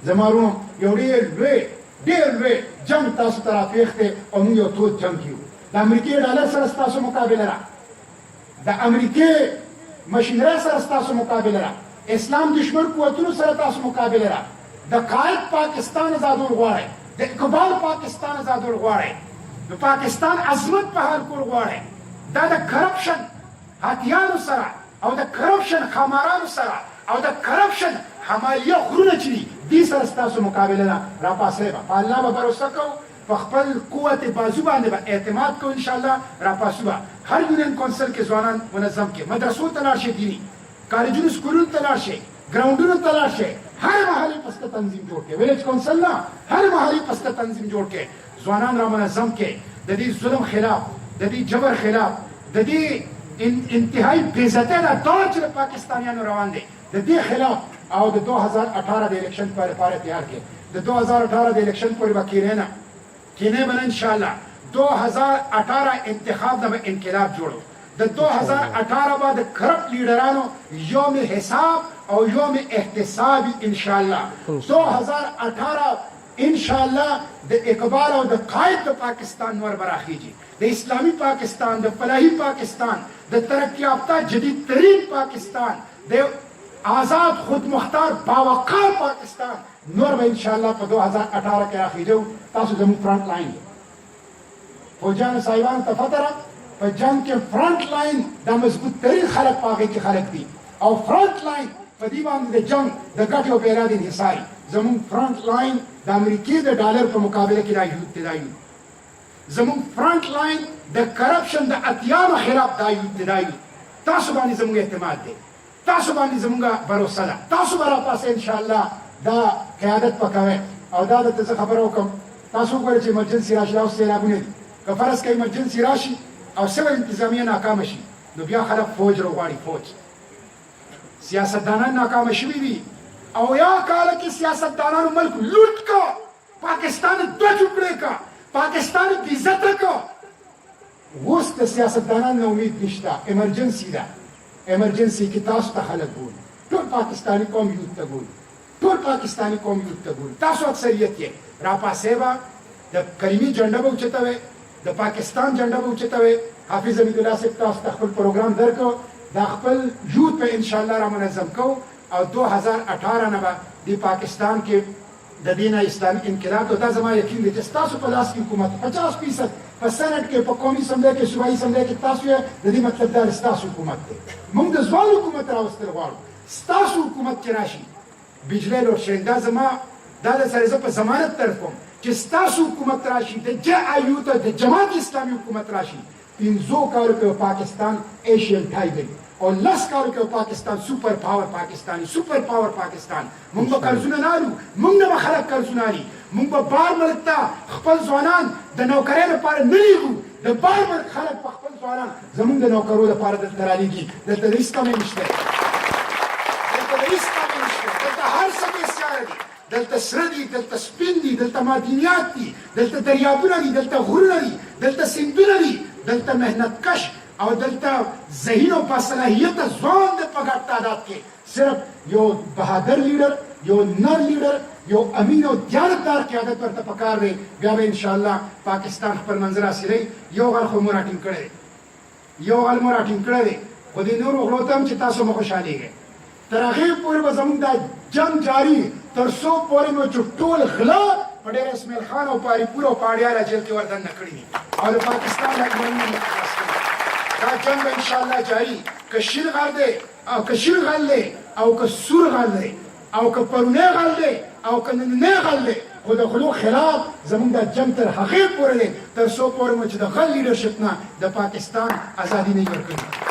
زمارونو یو ډېر لوی جنگ تاسو ته راپېښ دی او موږ یو تود جنگ کې یو د امریکې ډالر سره ستاسو مقابله ده د امریکې مشینرۍ سره ستاسو مقابله ده اسلام دشمن قوتونو سره تاسو مقابله ده د قائد پاکستان ازادول غواړئ د اقبال پاکستان ازادول غواړئ د پاکستان عظمت په حال کول غواړئ دا د کرپشن هاتیانو سره او د کرپشن خمارانو سره او د کرپشن حمایه غرونه چې دي دې سره ستاسو مقابله ده راپاسئ به په الله به بروسه کوو په خپل قوت بازو باندې به اعتماد کوو انشاءالله راپاسو به هر یونین کونسل کې ځوانان منظم کې مدرسو ته لاړ شئ دیني کالجونو سکولونو ته لاړ شئ ګراونډونو ته لاړ شئ هر محلي پسته تنظیم جوړ کړئ ویلیج کونسل نه هر محلي پسته تنظیم جوړ کړئ ځوانان را منظم کړئ د دې ظلم خلاف د دې جبر خلاف د دې انتهایی بېعزتۍ دا دور چې د پاکستانیانو روان دی د دې خلاف او د 2018 د الیکشن لپاره تیار کړئ د 2018 د الیکشن پورې به کینې به نه انشاءالله 2018 انتخاب نه به انقلاب جوړو د 2018 به د کرپټ لیډرانو یوم حساب او یوم احتساب انشاءالله 2018 انشاءالله د اقبال او د قائد د پاکستان نور براخیږي د اسلامی پاکستان د فلاحی پاکستان د ترقی یافتہ جدید ترین پاکستان د آزاد خود مختار باوقار پاکستان نور به انشاءالله په 2018 کې راخیږو تاسو زموږ فرنٹ لاین فوجیانو صاحبانو ته پته ده په جنګ کې فرنٹ لاین دا مضبوط ترین خلک په هغې کې خلک دي او فرنٹ لاین په دې باندې د جنګ د ګټې او بیرا د انحصاري زموږ فرنٹ لاین د امریکې د ډالر په مقابله کې دا یو زموږ فرنٹ لاین د کرپشن د اتیانو خلاف دا یو تاسو باندې زموږ اعتماد دی تاسو باندې زموږ بروسه ده تاسو به راپاسئ انشاءالله دا قیادت پکوئ او دا درته زه خبره وکړم تاسو وګورئ چې ایمرجنسي راشي دا اوس سیلابونه دي که فرض که ایمرجنسي راشي او سویل انتظامیه ناکامه شي نو بیا خلک فوج راغواړي فوج سیاستدانان ناکامه شوي دي او یا کاله کې سیاستدانانو ملک لوټ کا پاکستان دو ټوکړې کا پاکستان بې عزته کا اوس د سیاستدانانو نه امید نشته ایمرجنسي ده ایمرجنسي کې تاسو ته خلک ګوري ټول پاکستاني قوم یوت ته ګوري ټول پاکستاني قوم یوت ته ګوري تاسو اکثریت یې راپاسئ به د کریمي جنډه به اوچتوئ د پاکستان جنډه به اوچتوئ حافظ حمید الله صاحب تاسو ته خپل پروګرام درکړو دا خپل یوت به انشاءالله را منظم کوو او 2018 نه به د پاکستان کې د دې نه اسلامي انقلاب ته دا زما یقین دی چې ستاسو په لاس کې حکومت 50% په سنټ کې په قومي اسمبلی کې صوبایي اسمبلی کې تاسو یې د دې مطلب دا ستاسو حکومت دی موږ د ځوان حکومت راوستل غواړو ستاسو حکومت چې راشي بجلی لوډ شیډینګ دا زما دا د سره زه په ضمانت طرف کوم چې ستاسو حکومت راشي د JIU ته د جماعت اسلامي حکومت راشي 500 کالو کې پاکستان ایشین ټایګر او 10 کالو کې پاکستان سپر پاور پاکستاني سپر پاور پاکستان موږ به قرضونه نه لرو موږ نه به خلک قرضونه لري موږ به بار ملک ته خپل ځوانان د نوکرۍ لپاره نه لیږو د بار ملک خلک په خپل ځوانان زموږ د نوکرو لپاره دلته رالیږي دلته د هېڅ کمی نشته دلته هر څه بېسیاره دي دلته سره دي دلته سپین دي دلته معدنیات دي دلته دریابونه دي دلته غرونه دي دلته سیندونه دي دلته محنت کش او دلته ذهین او باصلاحیته ځوان د په ګډ تعداد کې صرف یو بهادر لیډر یو نر لیډر یو امین او دیانتدار قیادت ورته پکار دی بیا به انشاءالله پاکستان خپل منظر حاصلوي یو غل خو مو راټینګ کړی دی خو دې نورو غلو ته هم چې تاسو مو خوشحالېږئ تر هغې پورې به زموږ دا جنګ جاري تر څو پورې مو چې ټول غله په ډېر اسماعیل خان او پاري پور او پاړیاله جیل کې وردننه کړي دي او د پاکستان حکومتونه خلاص کړي دا جنګ به انشاءالله جاري که شین غل دی او که شین غل دی او که سور غل دی او که پرونی غل دی او که نننی غل دی خو د غلو خلاف زموږ دا جنګ تر هغې پورې دی تر څو پورې مو چې د غل لیډرشپ نه د پاکستان ازادي نه ورکوي